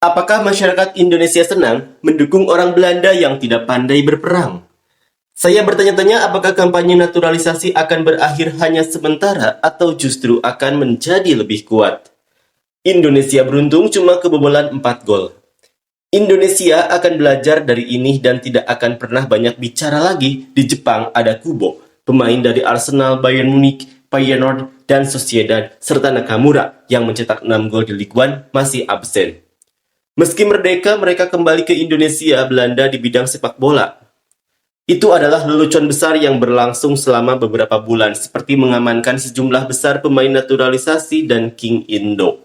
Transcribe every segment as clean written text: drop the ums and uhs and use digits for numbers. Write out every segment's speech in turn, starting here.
Apakah masyarakat Indonesia senang mendukung orang Belanda yang tidak pandai berperang? Saya bertanya-tanya apakah kampanye naturalisasi akan berakhir hanya sementara atau justru akan menjadi lebih kuat. Indonesia beruntung cuma kebobolan 4 gol. Indonesia akan belajar dari ini dan tidak akan pernah banyak bicara lagi. Di Jepang ada Kubo, pemain dari Arsenal, Bayern Munich, Feyenoord, dan Sociedad, serta Nakamura yang mencetak 6 gol di Ligue 1 masih absen. Meski merdeka, mereka kembali ke Indonesia Belanda di bidang sepak bola. Itu adalah lelucon besar yang berlangsung selama beberapa bulan, seperti mengamankan sejumlah besar pemain naturalisasi dan King Indo.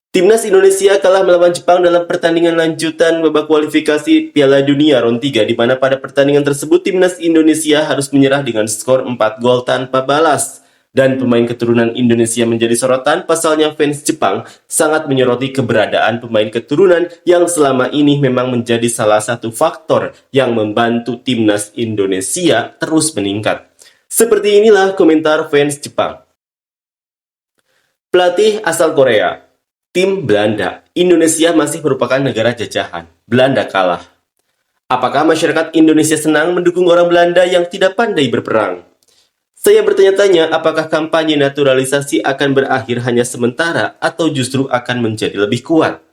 Timnas Indonesia kalah melawan Jepang dalam pertandingan lanjutan babak kualifikasi Piala Dunia Round 3, di mana pada pertandingan tersebut Timnas Indonesia harus menyerah dengan skor 4 gol tanpa balas. Dan pemain keturunan Indonesia menjadi sorotan, pasalnya fans Jepang sangat menyoroti keberadaan pemain keturunan yang selama ini memang menjadi salah satu faktor yang membantu Timnas Indonesia terus meningkat. Seperti inilah komentar fans Jepang. Pelatih asal Korea. Tim Belanda, Indonesia masih merupakan negara jajahan. Belanda kalah. Apakah masyarakat Indonesia senang mendukung orang Belanda yang tidak pandai berperang? Saya bertanya-tanya apakah kampanye naturalisasi akan berakhir hanya sementara atau justru akan menjadi lebih kuat.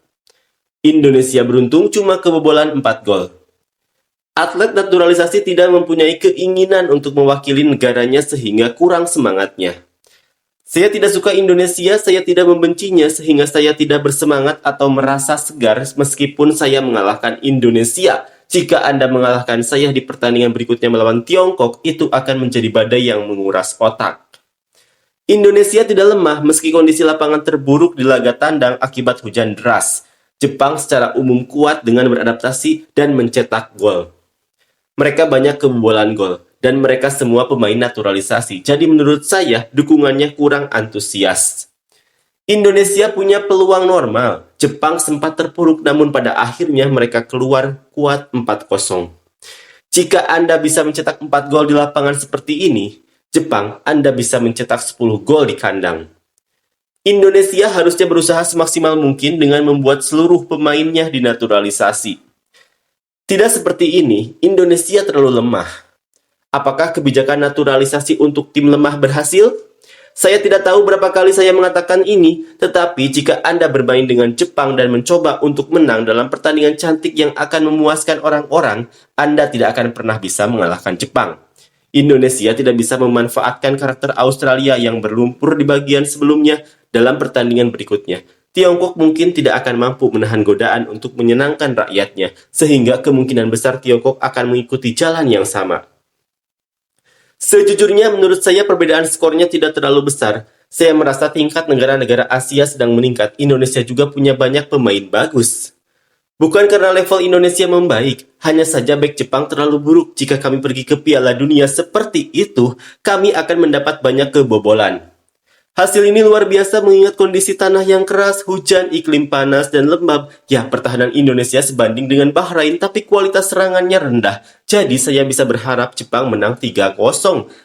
Indonesia beruntung cuma kebobolan 4 gol. Atlet naturalisasi tidak mempunyai keinginan untuk mewakili negaranya sehingga kurang semangatnya. Saya tidak suka Indonesia, saya tidak membencinya sehingga saya tidak bersemangat atau merasa segar meskipun saya mengalahkan Indonesia. Jika Anda mengalahkan saya di pertandingan berikutnya melawan Tiongkok, itu akan menjadi badai yang menguras otak. Indonesia tidak lemah meski kondisi lapangan terburuk di laga tandang akibat hujan deras. Jepang secara umum kuat dengan beradaptasi dan mencetak gol. Mereka banyak kebobolan gol. Dan mereka semua pemain naturalisasi. Jadi menurut saya, dukungannya kurang antusias. Indonesia punya peluang normal. Jepang sempat terpuruk, namun pada akhirnya mereka keluar kuat 4-0. Jika Anda bisa mencetak 4 gol di lapangan seperti ini, Jepang, Anda bisa mencetak 10 gol di kandang. Indonesia harusnya berusaha semaksimal mungkin dengan membuat seluruh pemainnya dinaturalisasi. Tidak seperti ini, Indonesia terlalu lemah. Apakah kebijakan naturalisasi untuk tim lemah berhasil? Saya tidak tahu berapa kali saya mengatakan ini, tetapi jika Anda bermain dengan Jepang dan mencoba untuk menang dalam pertandingan cantik yang akan memuaskan orang-orang, Anda tidak akan pernah bisa mengalahkan Jepang. Indonesia tidak bisa memanfaatkan karakter Australia yang berlumpur di bagian sebelumnya dalam pertandingan berikutnya. Tiongkok mungkin tidak akan mampu menahan godaan untuk menyenangkan rakyatnya, sehingga kemungkinan besar Tiongkok akan mengikuti jalan yang sama. Sejujurnya menurut saya perbedaan skornya tidak terlalu besar. Saya merasa tingkat negara-negara Asia sedang meningkat. Indonesia juga punya banyak pemain bagus. Bukan karena level Indonesia membaik, hanya saja back Jepang terlalu buruk. Jika kami pergi ke Piala Dunia seperti itu, kami akan mendapat banyak kebobolan. Hasil ini luar biasa mengingat kondisi tanah yang keras, hujan, iklim panas, dan lembab. Ya, pertahanan Indonesia sebanding dengan Bahrain, tapi kualitas serangannya rendah. Jadi saya bisa berharap Jepang menang 3-0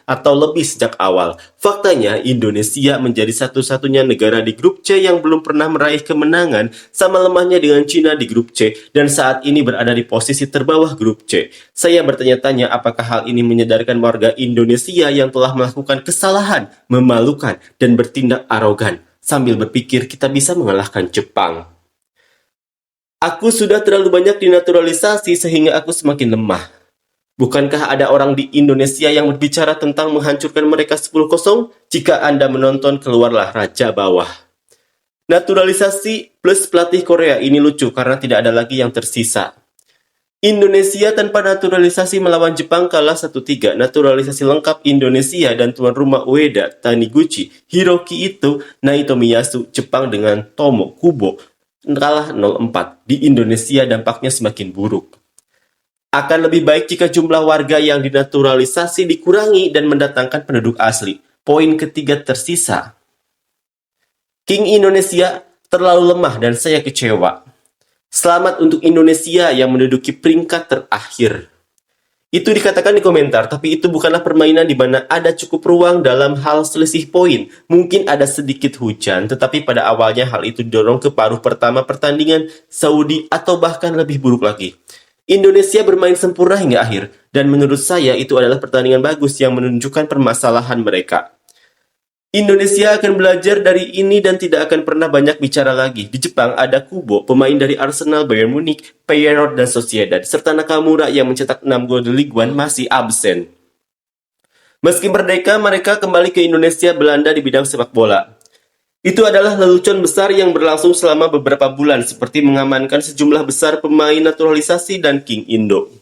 atau lebih sejak awal. Faktanya, Indonesia menjadi satu-satunya negara di grup C yang belum pernah meraih kemenangan, sama lemahnya dengan Cina di grup C, dan saat ini berada di posisi terbawah grup C. Saya bertanya-tanya apakah hal ini menyadarkan warga Indonesia yang telah melakukan kesalahan, memalukan, dan bertindak arogan, sambil berpikir kita bisa mengalahkan Jepang. Aku sudah terlalu banyak dinaturalisasi sehingga aku semakin lemah. Bukankah ada orang di Indonesia yang berbicara tentang menghancurkan mereka 10-0? Jika Anda menonton, keluarlah Raja Bawah. Naturalisasi plus pelatih Korea ini lucu karena tidak ada lagi yang tersisa. Indonesia tanpa naturalisasi melawan Jepang kalah 1-3. Naturalisasi lengkap Indonesia dan tuan rumah Ueda, Taniguchi, Hiroki Ito, Naitomiyasu, Jepang dengan Tomo Kubo kalah 0-4. Di Indonesia dampaknya semakin buruk. Akan lebih baik jika jumlah warga yang dinaturalisasi dikurangi dan mendatangkan penduduk asli. Poin ketiga tersisa. King Indonesia terlalu lemah dan saya kecewa. Selamat untuk Indonesia yang menduduki peringkat terakhir. Itu dikatakan di komentar, tapi itu bukanlah permainan di mana ada cukup ruang dalam hal selisih poin. Mungkin ada sedikit hujan, tetapi pada awalnya hal itu didorong ke paruh pertama pertandingan Saudi atau bahkan lebih buruk lagi. Indonesia bermain sempurna hingga akhir, dan menurut saya itu adalah pertandingan bagus yang menunjukkan permasalahan mereka. Indonesia akan belajar dari ini dan tidak akan pernah banyak bicara lagi. Di Jepang ada Kubo, pemain dari Arsenal, Bayern Munich, Feyenoord, dan Sociedad, serta Nakamura yang mencetak 6 gol di Ligue 1 masih absen. Meski merdeka, mereka kembali ke Indonesia Belanda di bidang sepak bola. Itu adalah lelucon besar yang berlangsung selama beberapa bulan, seperti mengamankan sejumlah besar pemain naturalisasi dan King Indo.